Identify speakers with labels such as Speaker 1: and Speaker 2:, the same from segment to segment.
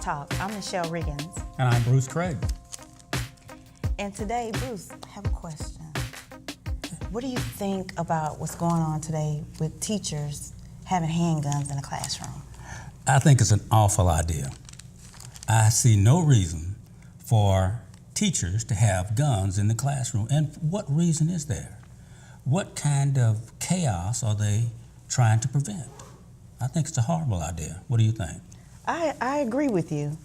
Speaker 1: Talk. I'm Michelle Riggins.
Speaker 2: And I'm Bruce Craig.
Speaker 1: And today, Bruce, I have a question. What do you think about what's going on today with teachers having handguns in the classroom?
Speaker 2: I think it's an awful idea. I see no reason for teachers to have guns in the classroom. And what reason is there? What kind of chaos are they trying to prevent? I think it's a horrible idea. What do you think?
Speaker 1: I agree with you.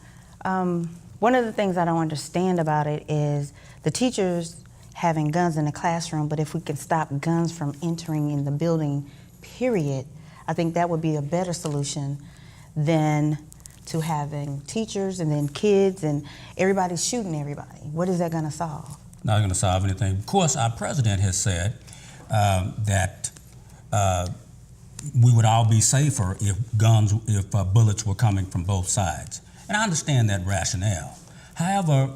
Speaker 1: One of the things I don't understand about it is the teachers having guns in the classroom, but if we can stop guns from entering in the building, period, I think that would be a better solution than to having teachers and then kids and everybody shooting everybody. What is that going to solve?
Speaker 2: Not going to solve anything. Of course, our president has said that we would all be safer if bullets were coming from both sides. And I understand that rationale. However,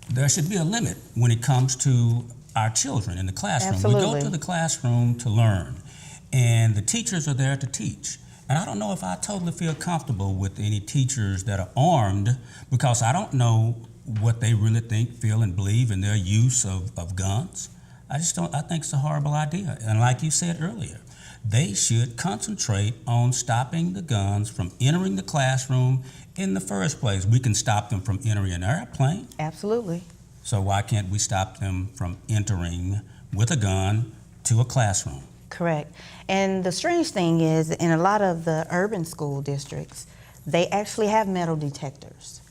Speaker 2: there should be a limit when it comes to our children in the classroom.
Speaker 1: Absolutely.
Speaker 2: We go to the classroom to learn, and the teachers are there to teach. And I don't know if I totally feel comfortable with any teachers that are armed, because I don't know what they really think, feel, and believe in their use of guns. I think it's a horrible idea. And like you said earlier, they should concentrate on stopping the guns from entering the classroom in the first place. We can stop them from entering an airplane.
Speaker 1: Absolutely.
Speaker 2: So why can't we stop them from entering with a gun to a classroom?
Speaker 1: Correct. And the strange thing is, in a lot of the urban school districts, they actually have metal detectors,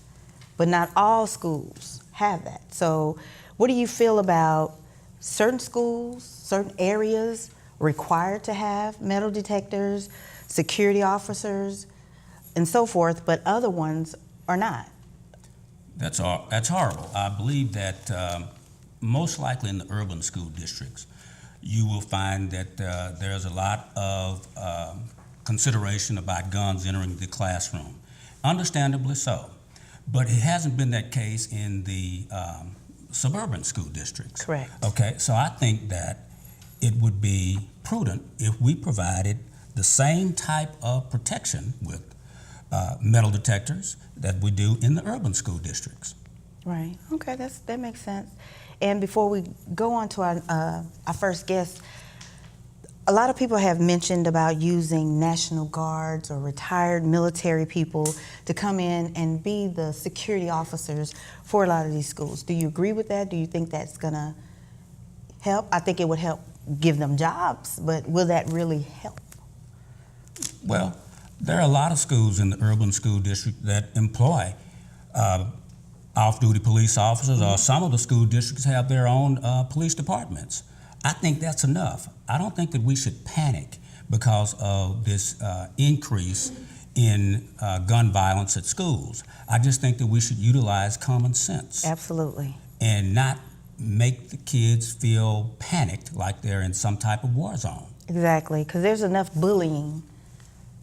Speaker 1: but not all schools have that. So what do you feel about certain schools, certain areas required to have metal detectors, security officers, and so forth, but other ones are not?
Speaker 2: That's horrible. I believe that most likely in the urban school districts, you will find that there's a lot of consideration about guns entering the classroom. Understandably so. But it hasn't been that case in the suburban school districts.
Speaker 1: Correct.
Speaker 2: Okay, so I think that it would be prudent if we provided the same type of protection with metal detectors that we do in the urban school districts.
Speaker 1: Right. Okay, that makes sense. And before we go on to our first guest, a lot of people have mentioned about using National Guards or retired military people to come in and be the security officers for a lot of these schools. Do you agree with that? Do you think that's going to help? I think it would help give them jobs, but will that really help?
Speaker 2: Well, there are a lot of schools in the urban school district that employ off-duty police officers, or some of the school districts have their own police departments. I think that's enough. I don't think that we should panic because of this increase in gun violence at schools. I just think that we should utilize common sense.
Speaker 1: Absolutely.
Speaker 2: And not make the kids feel panicked like they're in some type of war zone.
Speaker 1: Exactly, because there's enough bullying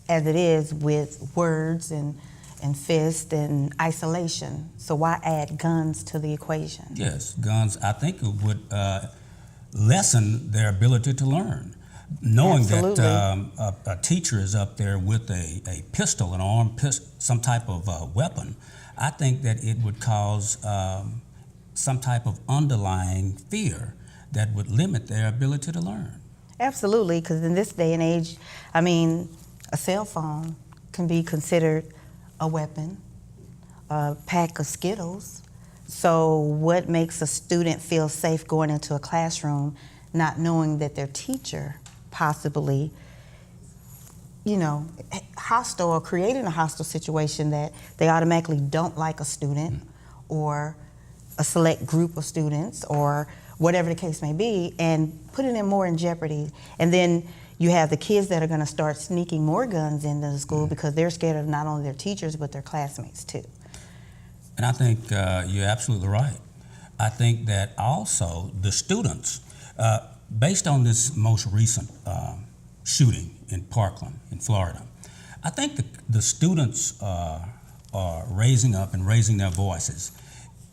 Speaker 1: as it is with words and fist and isolation. So why add guns to the equation?
Speaker 2: Yes, guns, I think it would lessen their ability to learn. Knowing
Speaker 1: Absolutely.
Speaker 2: that a teacher is up there with a pistol, an armed pistol, some type of weapon, I think that it would cause some type of underlying fear that would limit their ability to learn.
Speaker 1: Absolutely, because in this day and age, I mean, a cell phone can be considered a weapon, a pack of Skittles. So what makes a student feel safe going into a classroom not knowing that their teacher possibly, hostile or creating a hostile situation that they automatically don't like a student or a select group of students or whatever the case may be, and putting them more in jeopardy. And then you have the kids that are going to start sneaking more guns into the school because they're scared of not only their teachers but their classmates too.
Speaker 2: And I think you're absolutely right. I think that also the students, based on this most recent shooting in Parkland, in Florida, I think the students are raising up and raising their voices.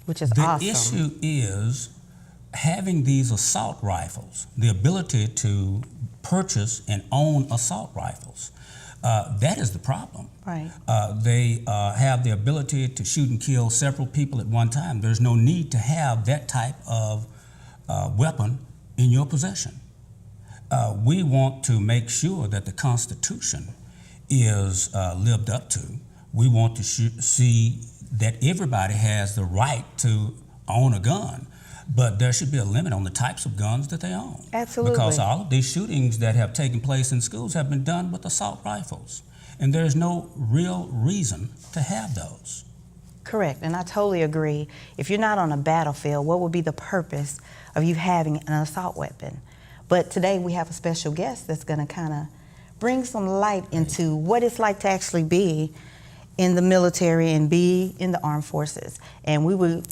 Speaker 1: Which is
Speaker 2: the
Speaker 1: awesome.
Speaker 2: The issue is having these assault rifles, the ability to purchase and own assault rifles. That is the problem.
Speaker 1: Right.
Speaker 2: They have the ability to shoot and kill several people at one time. There's no need to have that type of weapon in your possession. We want to make sure that the Constitution is lived up to. We want to see that everybody has the right to own a gun, but there should be a limit on the types of guns that they own.
Speaker 1: Absolutely.
Speaker 2: Because all of these shootings that have taken place in schools have been done with assault rifles, and there's no real reason to have those.
Speaker 1: Correct, and I totally agree. If you're not on a battlefield, what would be the purpose of you having an assault weapon? But today we have a special guest that's going to kind of bring some light into what it's like to actually be in the military and be in the armed forces. And we will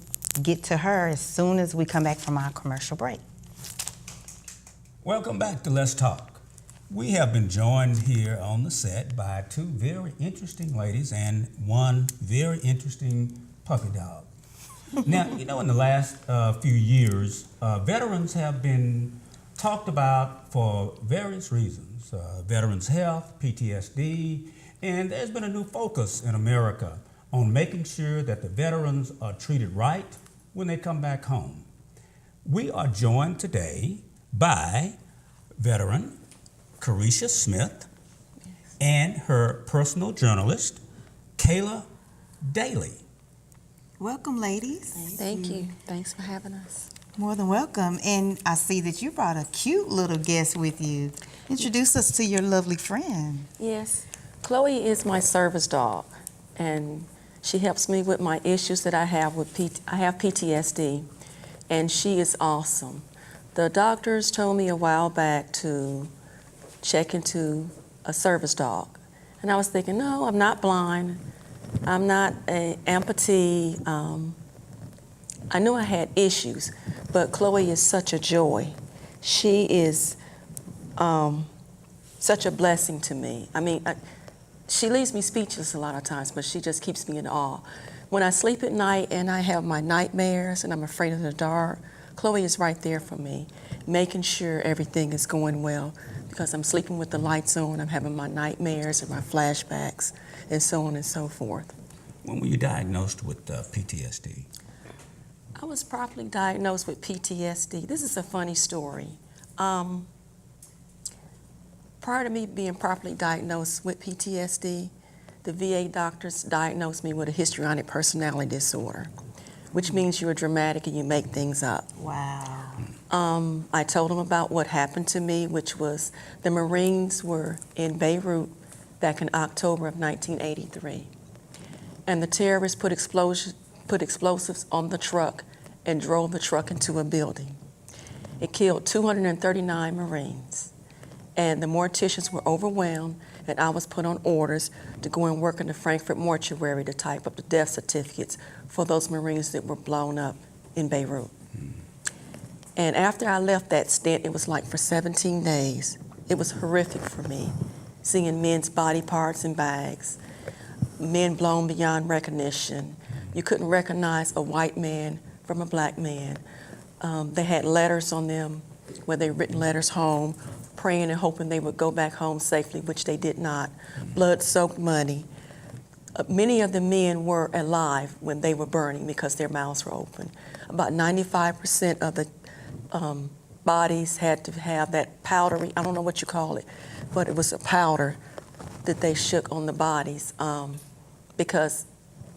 Speaker 1: get to her as soon as we come back from our commercial break.
Speaker 2: Welcome back to Let's Talk. We have been joined here on the set by two very interesting ladies and one very interesting puppy dog. Now, you know, in the last few years, veterans have been talked about for various reasons. Veterans' health, PTSD, and there's been a new focus in America on making sure that the veterans are treated right when they come back home. We are joined today by veteran Carisha Smith and her personal journalist, Kayla Daly.
Speaker 1: Welcome, ladies.
Speaker 3: Thank you. Thanks for having us.
Speaker 1: More than welcome. And I see that you brought a cute little guest with you. Introduce us to your lovely friend.
Speaker 3: Yes, Chloe is my service dog, and she helps me with my issues that I have with I have PTSD, and she is awesome. The doctors told me a while back to check into a service dog, and I was thinking, no, I'm not blind. I'm not an amputee. I knew I had issues, but Chloe is such a joy. She is such a blessing to me. I mean, she leaves me speechless a lot of times, but she just keeps me in awe. When I sleep at night and I have my nightmares and I'm afraid of the dark, Chloe is right there for me, making sure everything is going well, because I'm sleeping with the lights on, I'm having my nightmares and my flashbacks, and so on and so forth.
Speaker 2: When were you diagnosed with PTSD?
Speaker 3: I was properly diagnosed with PTSD. This is a funny story. Prior to me being properly diagnosed with PTSD, the VA doctors diagnosed me with a histrionic personality disorder, which means you're dramatic and you make things up.
Speaker 1: Wow.
Speaker 3: I told them about what happened to me, which was the Marines were in Beirut back in October of 1983. And the terrorists put explosives on the truck and drove the truck into a building. It killed 239 Marines. And the morticians were overwhelmed, and I was put on orders to go and work in the Frankfurt mortuary to type up the death certificates for those Marines that were blown up in Beirut. And after I left that stint, it was like for 17 days. It was horrific for me, seeing men's body parts in bags, men blown beyond recognition. You couldn't recognize a white man from a black man. They had letters on them where they written letters home, praying and hoping they would go back home safely, which they did not. Blood-soaked money. Many of the men were alive when they were burning because their mouths were open. About 95% of the bodies had to have that powdery, I don't know what you call it, but it was a powder that they shook on the bodies because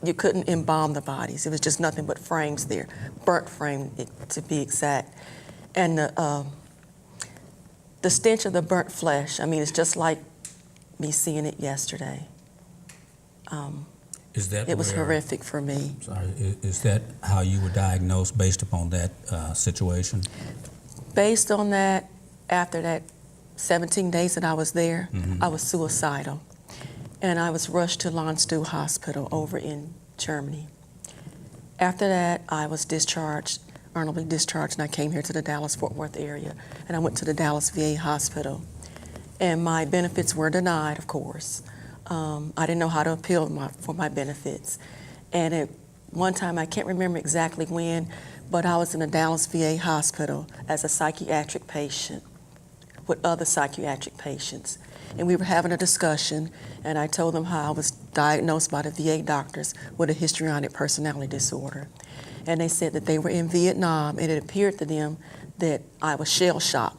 Speaker 3: you couldn't embalm the bodies. It was just nothing but frames there, burnt frame to be exact. And the stench of the burnt flesh, I mean, it's just like me seeing it yesterday. It was horrific for me.
Speaker 2: Sorry, is that how you were diagnosed based upon that situation?
Speaker 3: Based on that, after that 17 days that I was there, I was suicidal. And I was rushed to Landstuhl Hospital over in Germany. After that, I was discharged, honorably discharged, and I came here to the Dallas-Fort Worth area. And I went to the Dallas VA hospital. And my benefits were denied, of course. I didn't know how to appeal for my benefits. And at one time, I can't remember exactly when, but I was in a Dallas VA hospital as a psychiatric patient with other psychiatric patients. And we were having a discussion, and I told them how I was diagnosed by the VA doctors with a histrionic personality disorder. And they said that they were in Vietnam, and it appeared to them that I was shell-shocked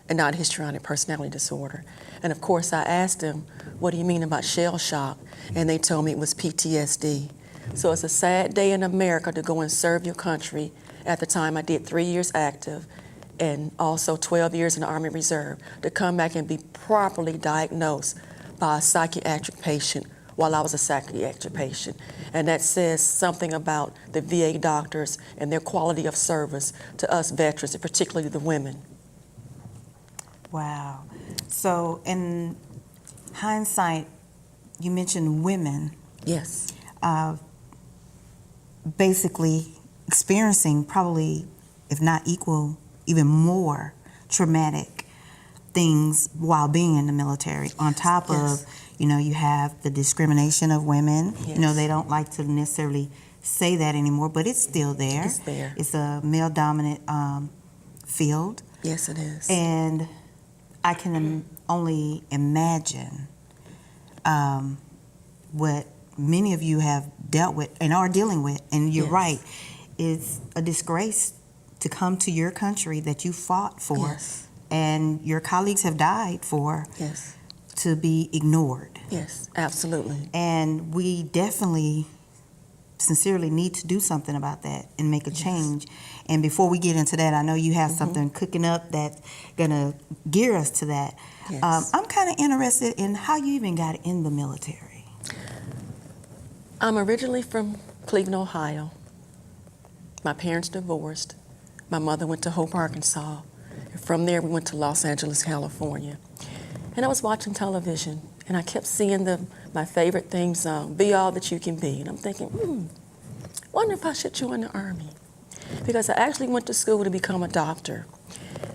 Speaker 3: and not a histrionic personality disorder. And of course, I asked them, what do you mean about shell shock? And they told me it was PTSD. So it's a sad day in America to go and serve your country. At the time, I did 3 years active and also 12 years in the Army Reserve, to come back and be properly diagnosed by a psychiatric patient while I was a psychiatric patient. And that says something about the VA doctors and their quality of service to us veterans, and particularly the women.
Speaker 1: Wow. So in hindsight, you mentioned women
Speaker 3: Yes.
Speaker 1: basically experiencing probably, if not equal, even more traumatic things while being in the military. On top
Speaker 3: Yes.
Speaker 1: of, you have the discrimination of women.
Speaker 3: Yes.
Speaker 1: They don't like to necessarily say that anymore, but it's still there.
Speaker 3: It's there.
Speaker 1: It's a male-dominant field.
Speaker 3: Yes, it is.
Speaker 1: And I can only imagine what many of you have dealt with and are dealing with. And you're
Speaker 3: Yes.
Speaker 1: right, it's a disgrace to come to your country that you fought for
Speaker 3: Yes.
Speaker 1: and your colleagues have died for,
Speaker 3: Yes.
Speaker 1: to be ignored.
Speaker 3: Yes, absolutely.
Speaker 1: And we definitely sincerely need to do something about that and make a
Speaker 3: Yes.
Speaker 1: change. And before we get into that, I know you have
Speaker 3: Mm-hmm.
Speaker 1: something cooking up that's gonna gear us to that.
Speaker 3: Yes.
Speaker 1: I'm kind of interested in how you even got in the military.
Speaker 3: I'm originally from Cleveland, Ohio. My parents divorced. My mother went to Hope, Arkansas. And from there, we went to Los Angeles, California. And I was watching television, and I kept seeing my favorite theme song, Be All That You Can Be. And I'm thinking, wonder if I should join the Army. Because I actually went to school to become a doctor.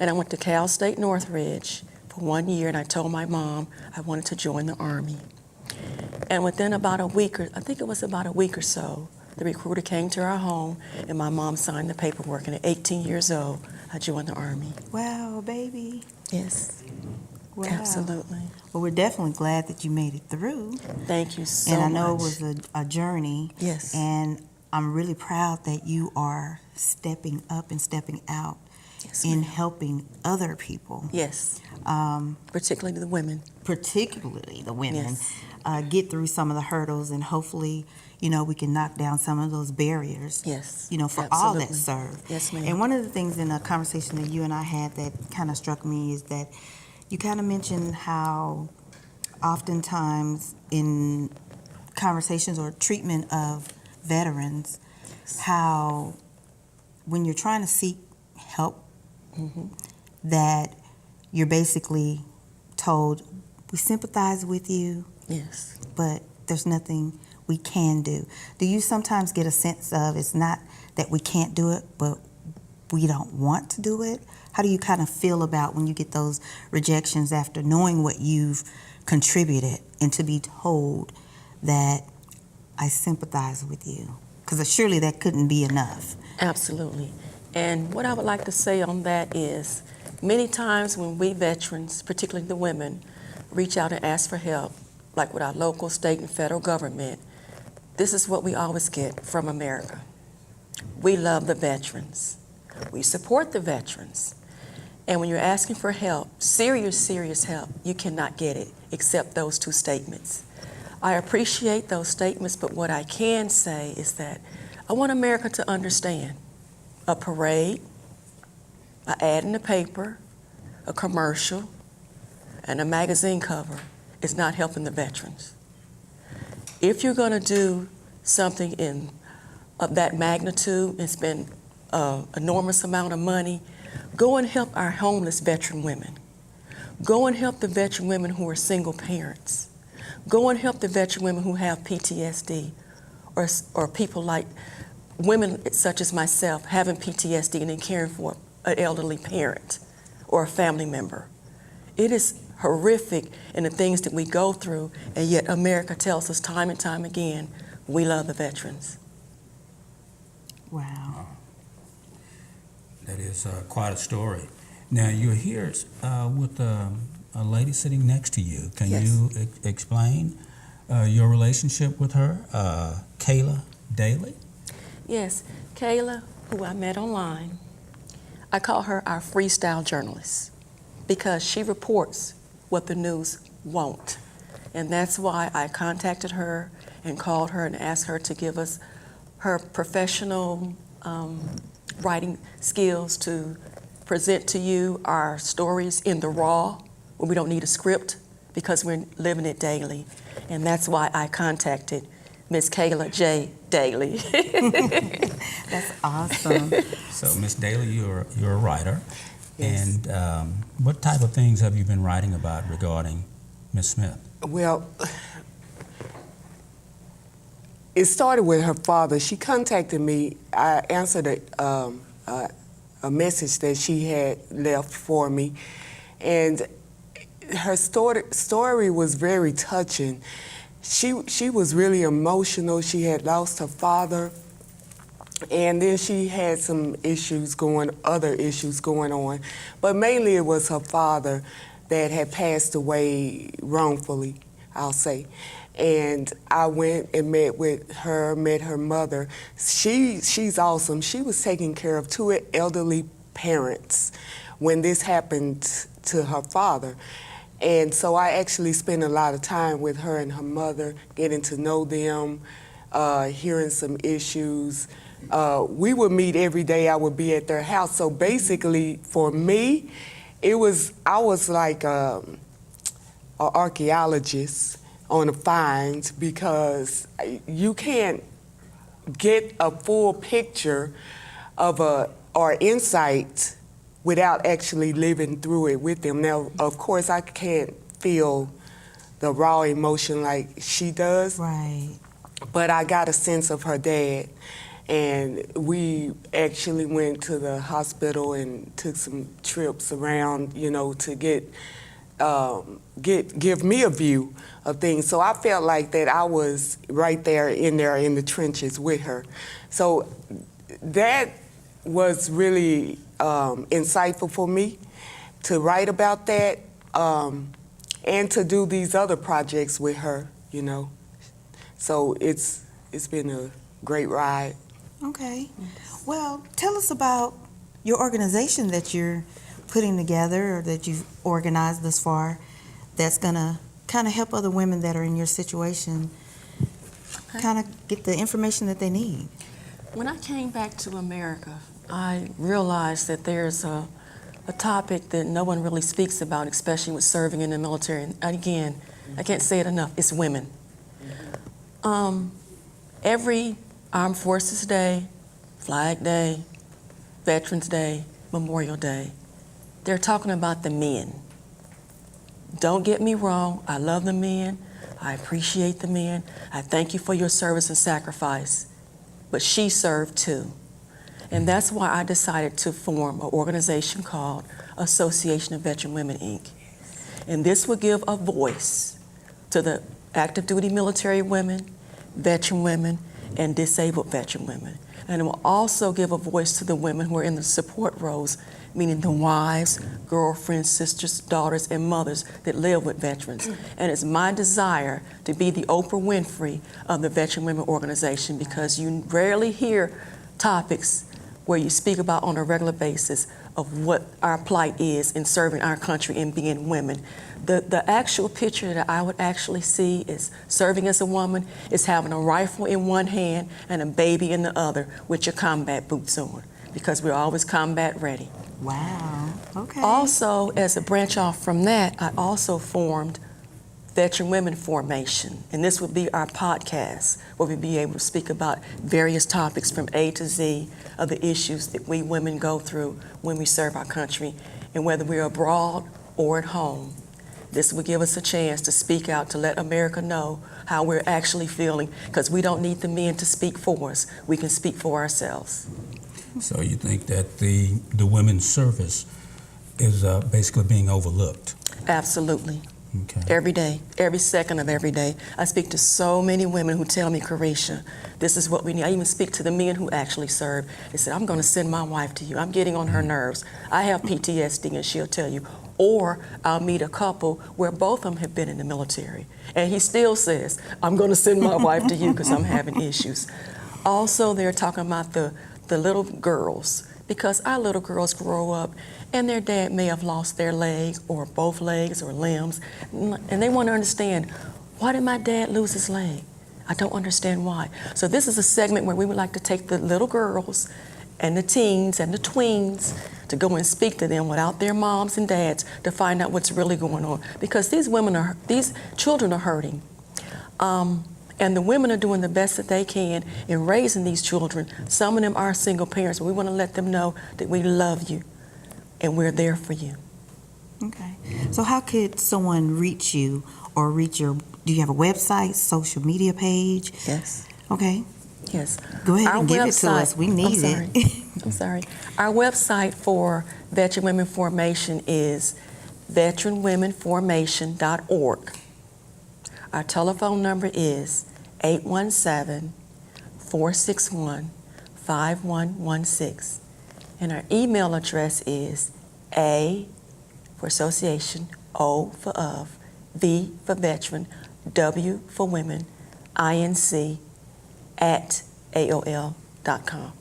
Speaker 3: And I went to Cal State Northridge for 1 year, and I told my mom I wanted to join the Army. And within about a week, I think it was about a week or so, the recruiter came to our home, and my mom signed the paperwork. And at 18 years old, I joined the Army.
Speaker 1: Wow, baby.
Speaker 3: Yes,
Speaker 1: Wow.
Speaker 3: absolutely.
Speaker 1: Well, we're definitely glad that you made it through.
Speaker 3: Thank you so
Speaker 1: And I
Speaker 3: much.
Speaker 1: know it was a journey.
Speaker 3: Yes.
Speaker 1: And I'm really proud that you are stepping up and stepping out
Speaker 3: Yes,
Speaker 1: in
Speaker 3: ma'am.
Speaker 1: helping other people,
Speaker 3: Yes, particularly the women.
Speaker 1: particularly the women,
Speaker 3: Yes.
Speaker 1: get through some of the hurdles, and hopefully, we can knock down some of those barriers,
Speaker 3: Yes,
Speaker 1: for all that
Speaker 3: absolutely.
Speaker 1: serve.
Speaker 3: Yes, ma'am.
Speaker 1: And one of the things in a conversation that you and I had that kind of struck me is that you kind of mentioned how oftentimes in conversations or treatment of veterans, how when you're trying to seek help, that you're basically told, we sympathize with you,
Speaker 3: Yes.
Speaker 1: but there's nothing we can do. Do you sometimes get a sense of it's not that we can't do it, but we don't want to do it? How do you kind of feel about when you get those rejections after knowing what you've contributed and to be told that I sympathize with you? Because surely that couldn't be enough.
Speaker 3: Absolutely. And what I would like to say on that is, many times when we veterans, particularly the women, reach out and ask for help, like with our local, state, and federal government, this is what we always get from America. We love the veterans. We support the veterans. And when you're asking for help, serious help, you cannot get it except those two statements. I appreciate those statements, but what I can say is that I want America to understand a parade, an ad in the paper, a commercial, and a magazine cover is not helping the veterans. If you're going to do something of that magnitude and spend an enormous amount of money, go and help our homeless veteran women. Go and help the veteran women who are single parents. Go and help the veteran women who have PTSD, or people like women such as myself having PTSD and then caring for an elderly parent or a family member. It is horrific in the things that we go through, and yet America tells us time and time again, we love the veterans.
Speaker 1: Wow.
Speaker 2: That is quite a story. Now, you're here with a lady sitting next to you. Can
Speaker 3: Yes.
Speaker 2: you explain your relationship with her, Kayla Daly?
Speaker 3: Yes, Kayla, who I met online, I call her our freestyle journalist because she reports what the news won't. And that's why I contacted her and called her and asked her to give us her professional writing skills to present to you our stories in the raw, where we don't need a script because we're living it daily. And that's why I contacted Miss Kayla J. Daly.
Speaker 1: That's awesome.
Speaker 2: So, Miss Daly, you're a writer.
Speaker 4: Yes.
Speaker 2: And what type of things have you been writing about regarding Miss Smith?
Speaker 4: Well, it started with her father. She contacted me. I answered a message that she had left for me, and her story was very touching. She was really emotional. She had lost her father, and then she had some other issues going on, but mainly it was her father that had passed away wrongfully, I'll say. And I went and met her mother. She's awesome. She was taking care of two elderly parents when this happened to her father. And so I actually spent a lot of time with her and her mother, getting to know them, hearing some issues. We would meet every day. I would be at their house. So basically, for me, I was like an archaeologist on a find, because you can't get a full picture of or insight without actually living through it with them. Now, of course, I can't feel the raw emotion like she does,
Speaker 1: Right.
Speaker 4: but I got a sense of her dad. And we actually went to the hospital and took some trips around, to give me a view of things. So I felt like that I was right there in the trenches with her. So that was really insightful for me to write about that, and to do these other projects with her, So it's been a great ride.
Speaker 1: Okay. Well, tell us about your organization that you're putting together, or that you've organized thus far, that's going to kind of help other women that are in your situation kind of get the information that they need.
Speaker 3: When I came back to America, I realized that there's a topic that no one really speaks about, especially with serving in the military. And again, I can't say it enough, it's women. Every Armed Forces Day, Flag Day, Veterans Day, Memorial Day, they're talking about the men. Don't get me wrong, I love the men, I appreciate the men, I thank you for your service and sacrifice, but she served too. And that's why I decided to form an organization called Association of Veteran Women, Inc. And this will give a voice to the active duty military women, veteran women, and disabled veteran women. And it will also give a voice to the women who are in the support roles, meaning the wives, girlfriends, sisters, daughters, and mothers that live with veterans. And it's my desire to be the Oprah Winfrey of the Veteran Women Organization, because you rarely hear topics where you speak about on a regular basis of what our plight is in serving our country and being women. The actual picture that I would actually see is serving as a woman is having a rifle in one hand and a baby in the other with your combat boots on, because we're always combat ready.
Speaker 1: Wow. Okay.
Speaker 3: Also, as a branch off from that, I also formed Veteran Women Formation, and this would be our podcast where we'd be able to speak about various topics from A to Z of the issues that we women go through when we serve our country, and whether we're abroad or at home. This would give us a chance to speak out, to let America know how we're actually feeling, because we don't need the men to speak for us. We can speak for ourselves.
Speaker 2: So you think that the women's service is basically being overlooked?
Speaker 3: Absolutely.
Speaker 2: Okay.
Speaker 3: Every day, every second of every day. I speak to so many women who tell me, Carisha, this is what we need. I even speak to the men who actually serve. They said, I'm going to send my wife to you. I'm getting on her nerves. I have PTSD, and she'll tell you. Or I'll meet a couple where both of them have been in the military. And he still says, I'm going to send my wife to you because I'm having issues. Also, they're talking about the little girls, because our little girls grow up and their dad may have lost their leg or both legs or limbs, and they want to understand, why did my dad lose his leg? I don't understand why. So this is a segment where we would like to take the little girls and the teens and the tweens to go and speak to them without their moms and dads to find out what's really going on, because these children are hurting. And the women are doing the best that they can in raising these children. Some of them are single parents, but we want to let them know that we love you and we're there for you.
Speaker 1: Okay. So how could someone reach you or reach do you have a website, social media page?
Speaker 3: Yes.
Speaker 1: Okay.
Speaker 3: Yes.
Speaker 1: Go ahead
Speaker 3: Our
Speaker 1: and give it to
Speaker 3: website-
Speaker 1: us. We need it.
Speaker 3: I'm sorry. Our website for Veteran Women Formation is veteranwomenformation.org. Our telephone number is 817-461-5116. And our email address is A for association, O for of, V for veteran, W for women, INC at AOL.com.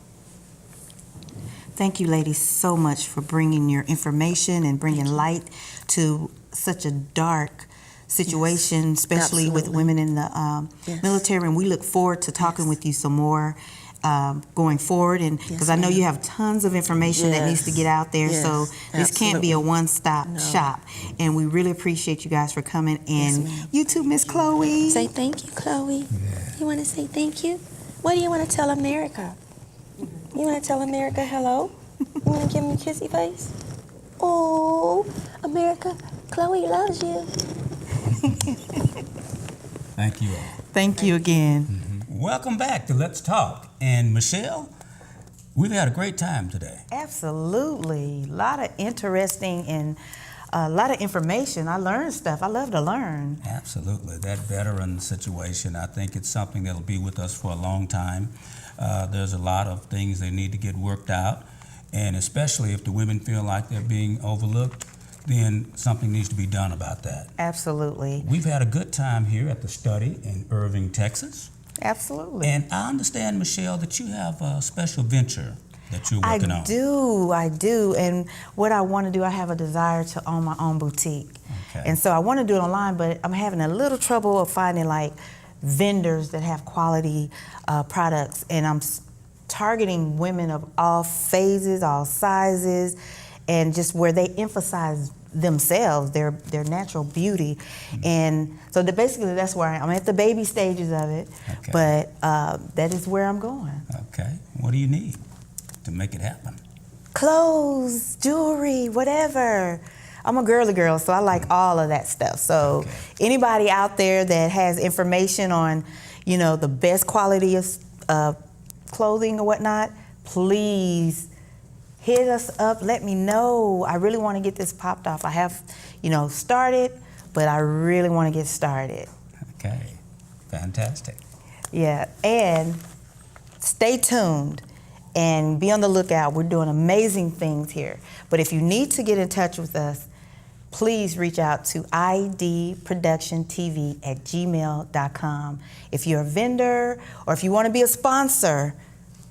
Speaker 1: Thank you, ladies, so much for bringing your information and bringing light to such a dark situation, especially with
Speaker 3: absolutely.
Speaker 1: women in the
Speaker 3: Yes.
Speaker 1: military. And we look forward to talking with you some more going forward. And because I know
Speaker 3: ma'am.
Speaker 1: you have tons of information that needs to
Speaker 3: Yes.
Speaker 1: get out there. So
Speaker 3: Yes,
Speaker 1: this can't be a
Speaker 3: absolutely.
Speaker 1: one-stop
Speaker 3: No.
Speaker 1: shop. And we really appreciate you guys for coming. And
Speaker 3: ma'am.
Speaker 1: you too, Miss Chloe.
Speaker 5: Say thank you, Chloe. You want to say thank you? What do you want to tell America? You want to tell America hello? You want to give them a kissy face? Oh, America, Chloe loves you.
Speaker 2: Thank you all.
Speaker 1: Thank you again.
Speaker 2: Welcome back to Let's Talk. And Michelle, we've had a great time today.
Speaker 1: Absolutely. A lot of interesting and a lot of information. I learned stuff. I love to learn.
Speaker 2: Absolutely. That veteran situation, I think it's something that'll be with us for a long time. There's a lot of things they need to get worked out, and especially if the women feel like they're being overlooked, then something needs to be done about that.
Speaker 1: Absolutely.
Speaker 2: We've had a good time here at the study in Irving, Texas.
Speaker 1: Absolutely.
Speaker 2: And I understand, Michelle, that you have a special venture that you're working on.
Speaker 1: I do. And what I want to do, I have a desire to own my own boutique.
Speaker 2: Okay.
Speaker 1: And so I want to do it online, but I'm having a little trouble of finding like vendors that have quality products. And I'm targeting women of all phases, all sizes, and just where they emphasize themselves, their natural beauty. And so basically that's where I'm at the baby stages of it,
Speaker 2: Okay.
Speaker 1: but that is where I'm going.
Speaker 2: Okay. What do you need to make it happen?
Speaker 1: Clothes, jewelry, whatever. I'm a girly girl, so I like all of that stuff. So
Speaker 2: Okay.
Speaker 1: anybody out there that has information on, the best quality of clothing or whatnot, please hit us up. Let me know. I really want to get this popped off. I have, started, but I really want to get started.
Speaker 2: Okay. Fantastic.
Speaker 1: Yeah, and stay tuned and be on the lookout. We're doing amazing things here. But if you need to get in touch with us, please reach out to idproductiontv@gmail.com. If you're a vendor or if you want to be a sponsor,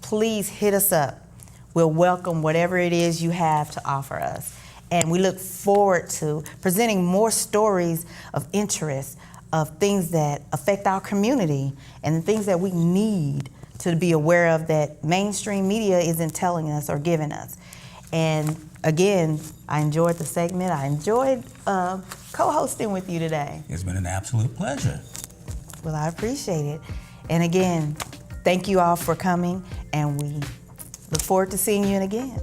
Speaker 1: please hit us up. We'll welcome whatever it is you have to offer us. And we look forward to presenting more stories of interest, of things that affect our community and the things that we need to be aware of that mainstream media isn't telling us or giving us. And again, I enjoyed the segment. I enjoyed co-hosting with you today.
Speaker 2: It's been an absolute pleasure.
Speaker 1: Well, I appreciate it. And again, thank you all for coming, and we look forward to seeing you again.